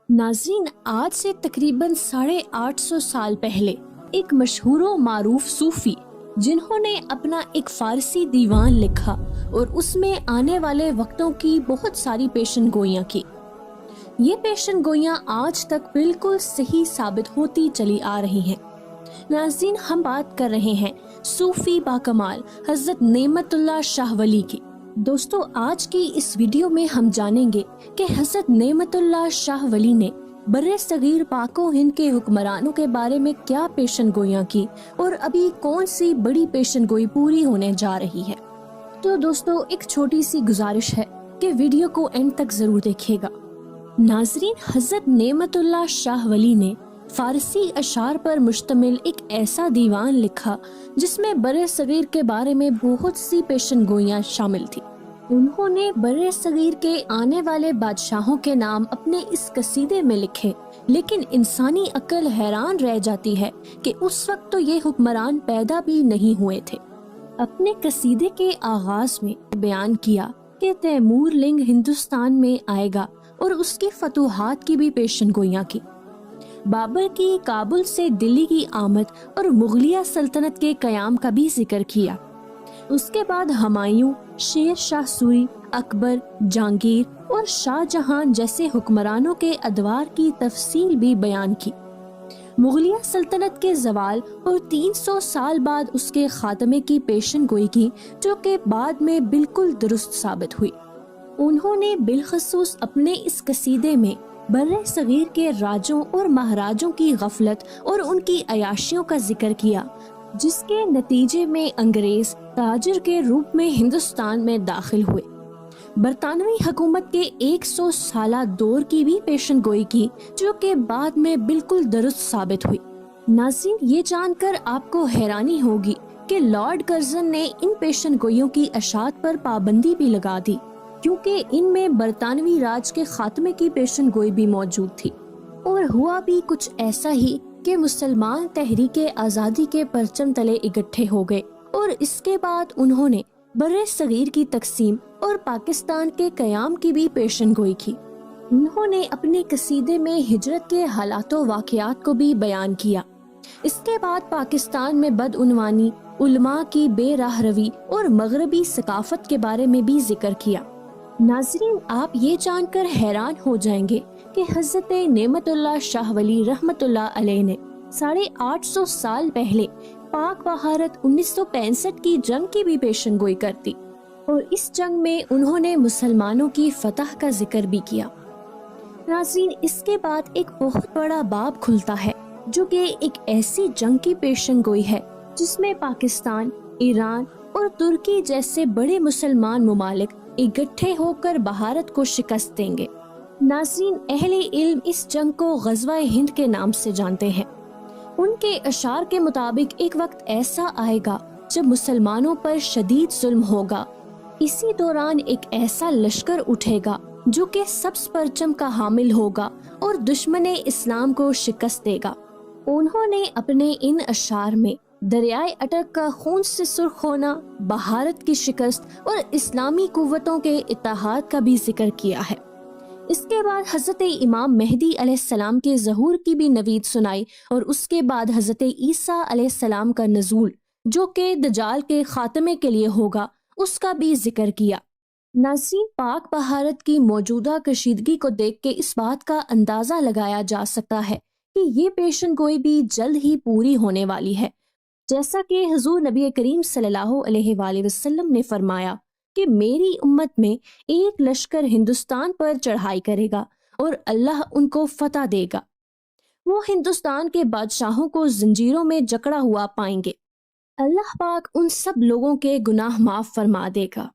नाज़रीन, आज से तकरीबन 850 साल पहले एक मशहूर व मारूफ सूफी जिन्होंने अपना एक फारसी दीवान लिखा और उसमें आने वाले वक्तों की बहुत सारी पेशन गोइयाँ की। ये पेशन गोइयाँ आज तक बिल्कुल सही साबित होती चली आ रही हैं। नाज़रीन, हम बात कर रहे हैं सूफी बाकमाल हज़रत नेमतुल्लाह शाह वली की। दोस्तों, आज की इस वीडियो में हम जानेंगे कि हज़रत नेमतुल्लाह शाह वली ने बर्रे सगीर पाको हिंद के हुक्मरानों के बारे में क्या पेशन गोइयाँ की और अभी कौन सी बड़ी पेशन गोई पूरी होने जा रही है। तो दोस्तों, एक छोटी सी गुजारिश है कि वीडियो को एंड तक जरूर देखिएगा। नाजरीन, हज़रत नेमतुल्लाह शाह वली ने फारसी अशार पर मुश्तमिल एक ऐसा दीवान लिखा जिसमें बर्रे सगीर के बारे में बहुत सी पेशन गोइयाँ शामिल थी। उन्होंने बर्रे सगीर के आने वाले बादशाहों के नाम अपने इस कसीदे में लिखे, लेकिन इंसानी अक्ल हैरान रह जाती है कि उस वक्त तो ये हुक्मरान पैदा भी नहीं हुए थे। अपने कसीदे के आगाज में बयान किया कि तैमूर लिंग हिंदुस्तान में आएगा और उसकी फतूहात की भी पेशन गोइयाँ की। बाबर की काबुल से दिल्ली की आमद और मुगलिया सल्तनत के कयाम का भी जिक्र किया। उसके बाद हुमायूं, शेर शाह सूरी, अकबर, जहांगीर और शाहजहां जैसे हुक्मरानों के अदवार की तफसील भी बयान की। मुगलिया सल्तनत के जवाल और 300 साल बाद उसके खात्मे की पेशन गोई की, जो कि बाद में बिल्कुल दुरुस्त साबित हुई। उन्होंने बिलखसूस अपने इस कसीदे में बर्रे सगीर के राजों और महाराजों की गफलत और उनकी अयाशियों का जिक्र किया, जिसके नतीजे में अंग्रेज ताजिर के रूप में हिंदुस्तान में दाखिल हुए। बरतानवी हुकूमत के 100 साला दौर की भी पेशन गोई की, जो कि बाद में बिल्कुल दुरुस्त साबित हुई। नाज़रीन, ये जानकर आपको हैरानी होगी कि लॉर्ड कर्जन ने इन पेशन गोइयों की अशात पर पाबंदी भी लगा दी, क्योंकि इनमें बरतानवी राज के खात्मे की पेशन गोई भी मौजूद थी। और हुआ भी कुछ ऐसा ही कि मुसलमान तहरीके आज़ादी के परचम तले इकट्ठे हो गए और इसके बाद उन्होंने बर्रे सगीर की तकसीम और पाकिस्तान के कयाम की भी पेशन गोई की। उन्होंने अपने कसीदे में हिजरत के हालातों वाक़यात को भी बयान किया। इसके बाद पाकिस्तान में बदउनवानी, उलमा की बेराह रवी और मगरबी सकाफत के बारे में भी जिक्र किया। नाजरीन, आप ये जानकर हैरान हो जाएंगे कि हज़रत नेमतुल्लाह शाह वली रहमतुल्लाह अलैह ने 850 साल पहले पाक बहारत 1965 की जंग की भी पेशन गोई कर दी और इस जंग में उन्होंने मुसलमानों की फतह का जिक्र भी किया। नाजरीन, इसके बाद एक बहुत बड़ा बाब खुलता है, जो कि एक ऐसी जंग की पेशन गोई है जिसमें पाकिस्तान, ईरान और तुर्की जैसे बड़े मुसलमान मुमालिक इकट्ठे होकर बहारत को शिकस्त देंगे। नाज़रीन, अहले इल्म इस जंग को ग़ज़वा हिंद के नाम से जानते हैं। उनके अशार के मुताबिक एक वक्त ऐसा आएगा जब मुसलमानों पर शदीद जुल्म होगा। इसी दौरान एक ऐसा लश्कर उठेगा जो कि सब्ज़ परचम का हामिल होगा और दुश्मने इस्लाम को शिकस्त देगा। उन्होंने अपने इन अशार में दरियाए अटक का खून से सुर्ख होना, बहारत की शिकस्त और इस्लामी कुव्वतों के इत्तेहाद का भी जिक्र किया है। इसके बाद हज़रत इमाम मेहदी अलैहिस्सलाम के ज़हूर की भी नवीद सुनाई और उसके बाद हज़रत ईसा अलैहिस्सलाम का नज़ूल, जो कि दजाल के खात्मे के लिए होगा, उसका भी जिक्र किया। नाज़रीन, पाक बहारत की मौजूदा कशीदगी को देख के इस बात का अंदाज़ा लगाया जा सकता है कि ये पेशन गोई भी जल्द ही पूरी होने वाली है। जैसा कि हुजूर नबी करीम सल्लल्लाहु अलैहि वसल्लम ने फरमाया कि मेरी उम्मत में एक लश्कर हिंदुस्तान पर चढ़ाई करेगा और अल्लाह उनको फतह देगा। वो हिंदुस्तान के बादशाहों को जंजीरों में जकड़ा हुआ पाएंगे। अल्लाह पाक उन सब लोगों के गुनाह माफ फरमा देगा।